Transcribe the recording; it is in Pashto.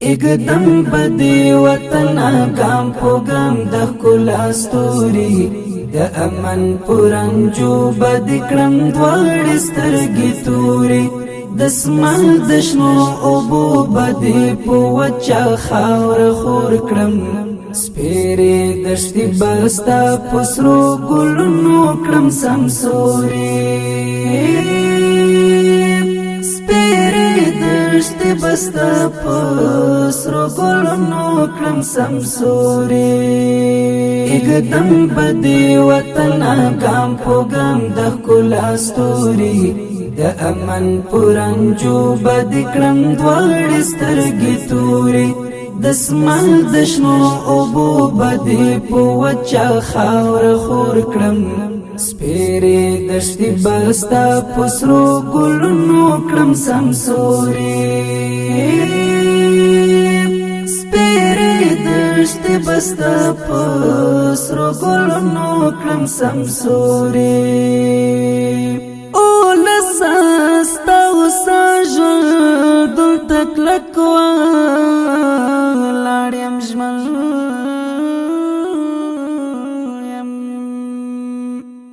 اقدم بدی وطن گام پو گام د ښکلا ستوري د امن پرنجو بد کړم دواړې سترګې تورې د اسمان د شنو اوبو بدې په وچه خاوره خور کړم سپېرې دښتې به ستا په سرو ګلونو کړم سمسورې دشتي بستا پسرو گلونو کړم سمسوري اقدم بدی وطن گام پو گام د ښکلا ستوري د امن پرنجو بد کړم دواړې سترګې تورې د اسمان د شنو اوبو بدې په وچه خاوره خور کړم سپېرې دښتې به ستا په سرو ګلونو کړم سمسوري سپېرې دښتې به ستا په سرو ګلونو کړم سمسوري